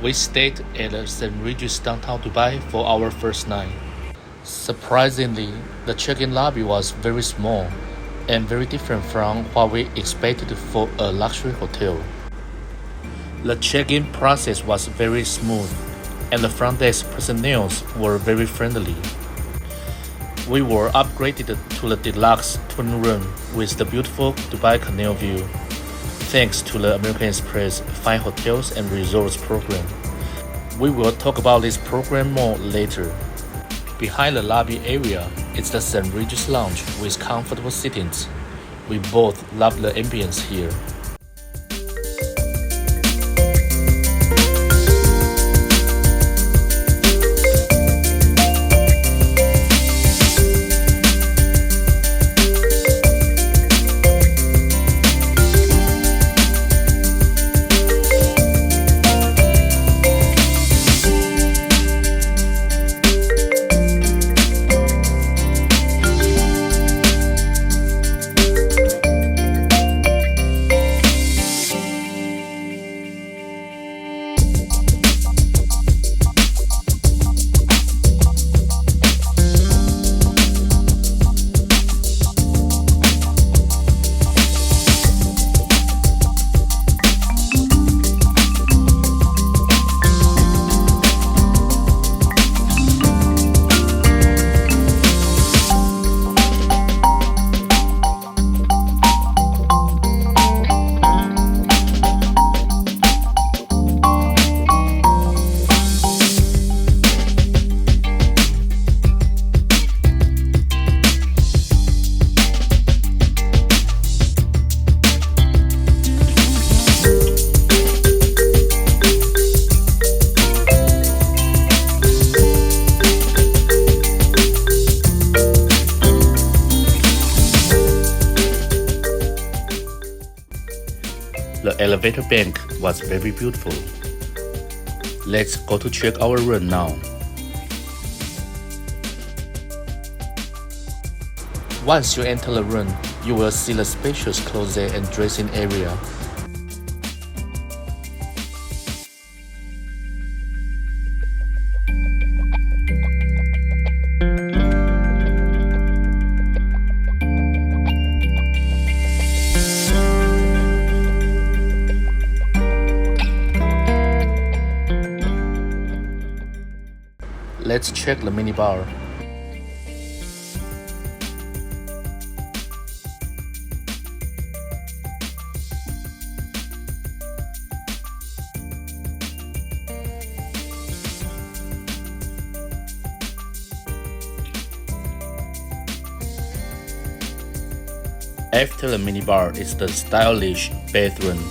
We stayed at the St Regis downtown Dubai for our first night. Surprisingly, the check-in lobby was very small and very different from what we expected for a luxury hotel. The check-in process was very smooth, and the front desk personnel were very friendly. We were upgraded to the deluxe twin room with the beautiful Dubai Canal view, thanks to the American Express Fine Hotels and Resorts program. We will talk about this program more later. Behind the lobby area is the St Regis Lounge with comfortable sittings. We both love the ambience here. The elevator bank was very beautiful. Let's go to check our room now. Once you enter the room, you will see the spacious closet and dressing area. Let's check the minibar. After the minibar is the stylish bathroom.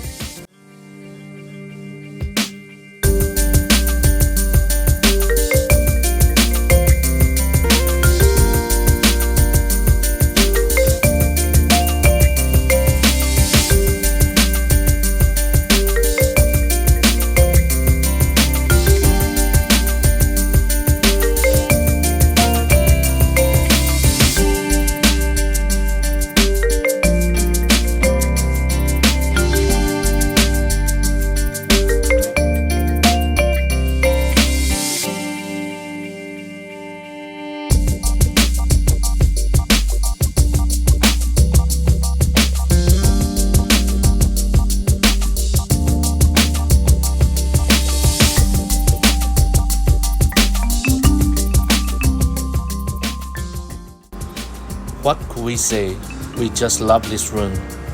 What could we say? We just love this room.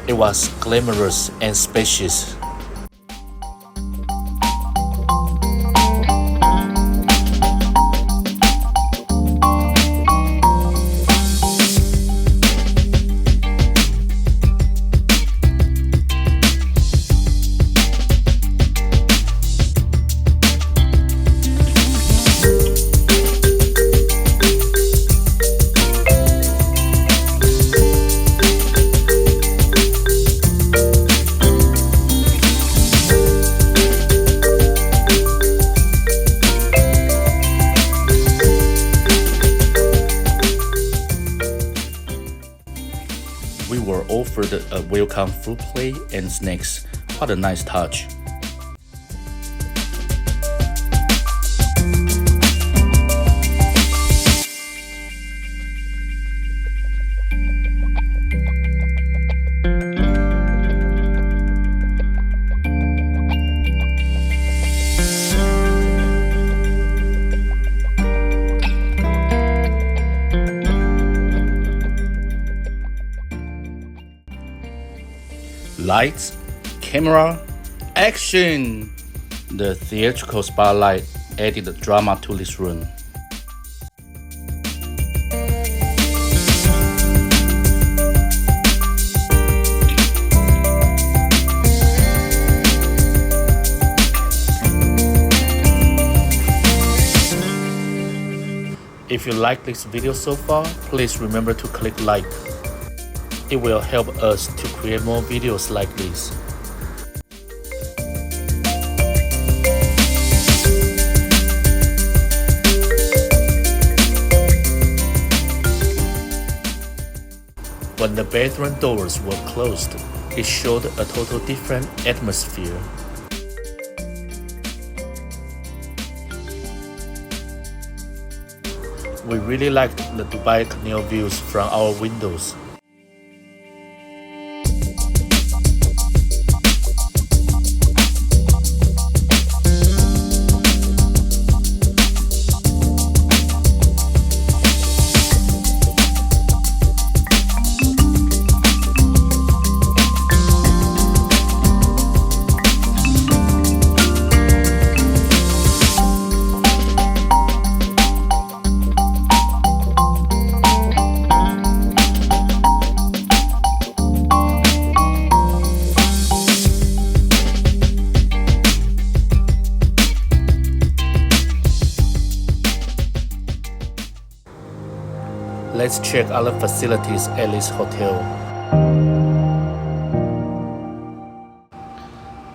It was glamorous and spacious. We were offered a welcome fruit plate and snacks. What a nice touch. Lights, camera, action! The theatrical spotlight added drama to this room. If you like this video so far, please remember to click like. It will help us to create more videos like this. When the bedroom doors were closed, it showed a total different atmosphere. We really liked the Dubai Canal views from our windows. Let's check other facilities at this hotel.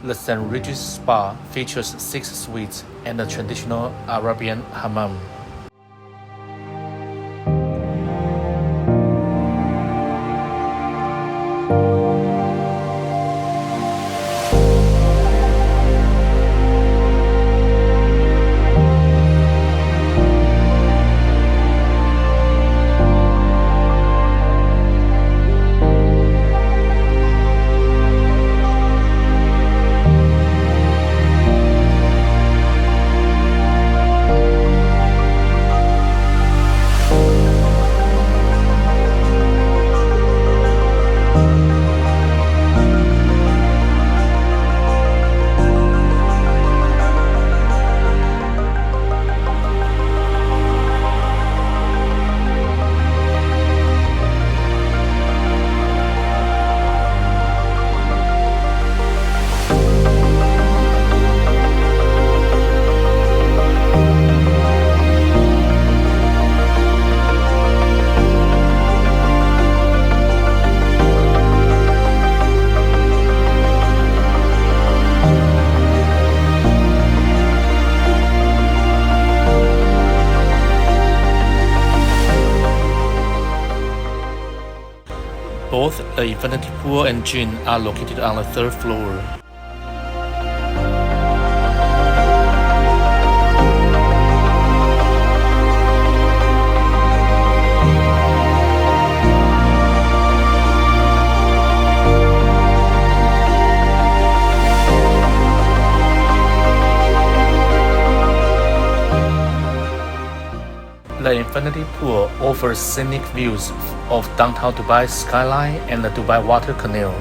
The St Regis Spa features 6 suites and a traditional Arabian hammam. Both the infinity pool and gym are located on the 3rd floor. The infinity pool offers scenic views of downtown Dubai skyline and the Dubai Water Canal.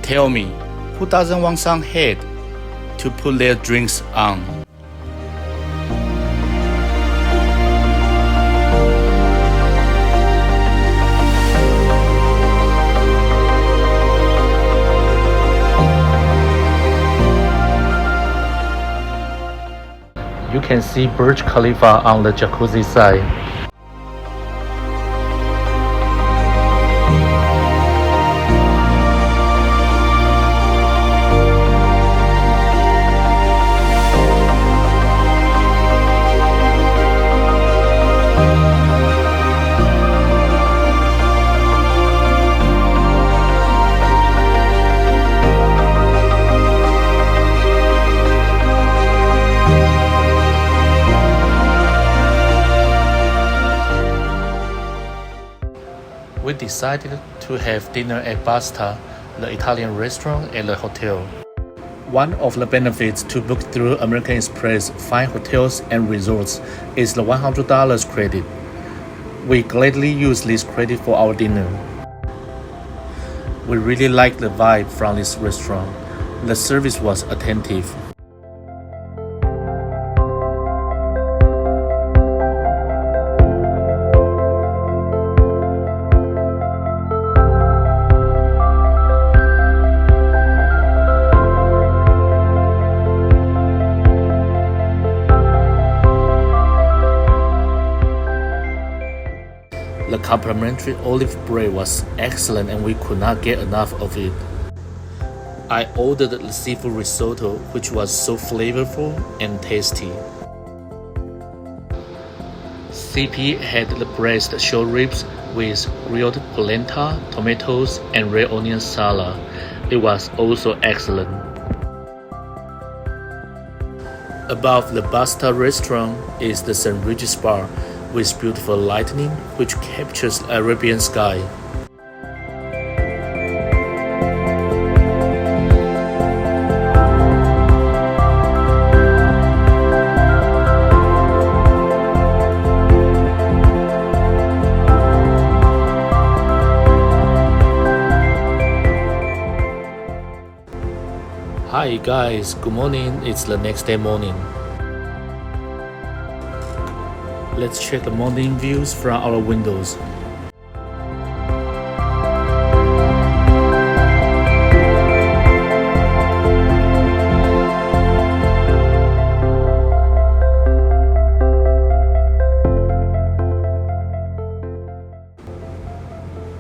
Tell me, who doesn't want some head to put their drinks on? You can see Burj Khalifa on the jacuzzi side. We decided to have dinner at Basta, the Italian restaurant at the hotel. One of the benefits to book through American Express fine hotels and resorts is the $100 credit. We gladly use this credit for our dinner. We really liked the vibe from this restaurant. The service was attentive. The complimentary olive bread was excellent and we could not get enough of it. I ordered the seafood risotto, which was so flavorful and tasty. CP had the breast short ribs with grilled polenta, tomatoes, and red onion salad. It was also excellent. Above the Basta restaurant is the St Regis Bar, with beautiful lighting which captures the Arabian sky. Hi guys, good morning. It's the next day morning. Let's check the morning views from our windows.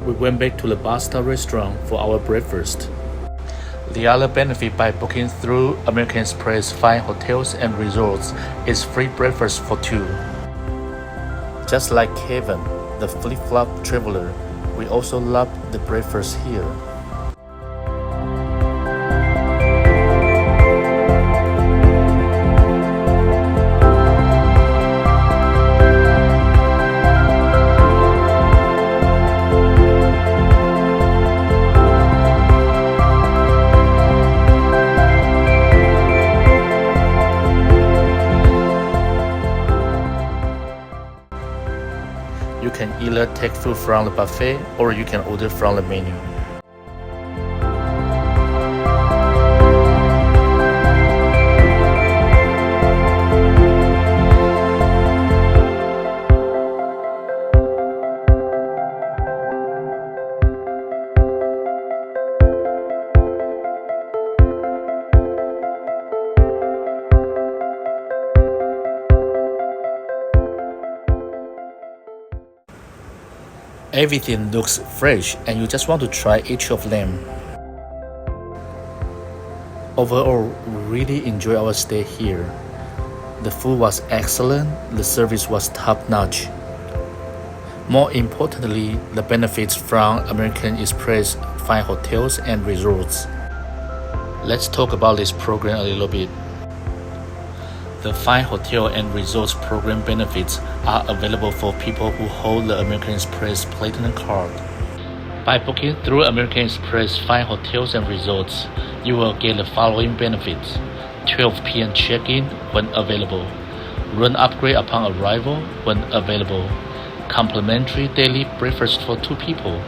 We went back to the Basta restaurant for our breakfast. The other benefit by booking through American Express fine hotels and resorts is free breakfast for two. Just like Kevin, the flip-flop traveler, we also love the breakfast here. You can either take food from the buffet or you can order from the menu. Everything looks fresh and you just want to try each of them. Overall, we really enjoy our stay here. The food was excellent, the service was top-notch. More importantly, the benefits from American Express fine hotels and resorts. Let's talk about this program a little bit. The fine hotel and resorts program benefits are available for people who hold the American Express Platinum Card. By booking through American Express fine hotels and resorts, you will get the following benefits: 12 p.m. check-in when available, room upgrade upon arrival when available, complimentary daily breakfast for two people,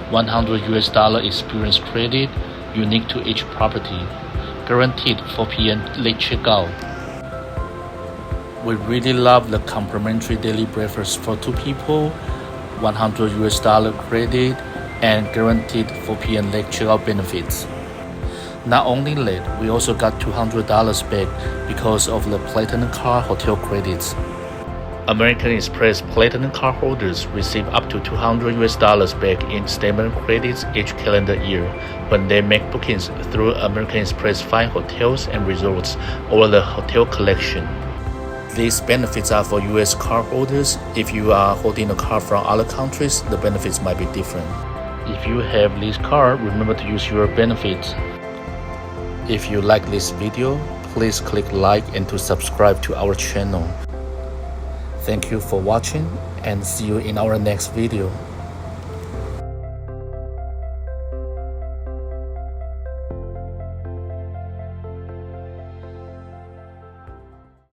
$100 experience credit, unique to each property, guaranteed 4 p.m. late checkout. We really love the complimentary daily breakfast for 2 people, $100 credit, and guaranteed 4 p.m. late checkout benefits. Not only that, we also got $200 back because of the Platinum Card hotel credits. American Express Platinum Card holders receive up to $200 back in statement credits each calendar year when they make bookings through American Express 5 hotels and resorts or the hotel collection. These benefits are for U.S. card holders. If you are holding a card from other countries, the benefits might be different. If you have this card, remember to use your benefits. If you like this video, please click like and to subscribe to our channel. Thank you for watching and see you in our next video.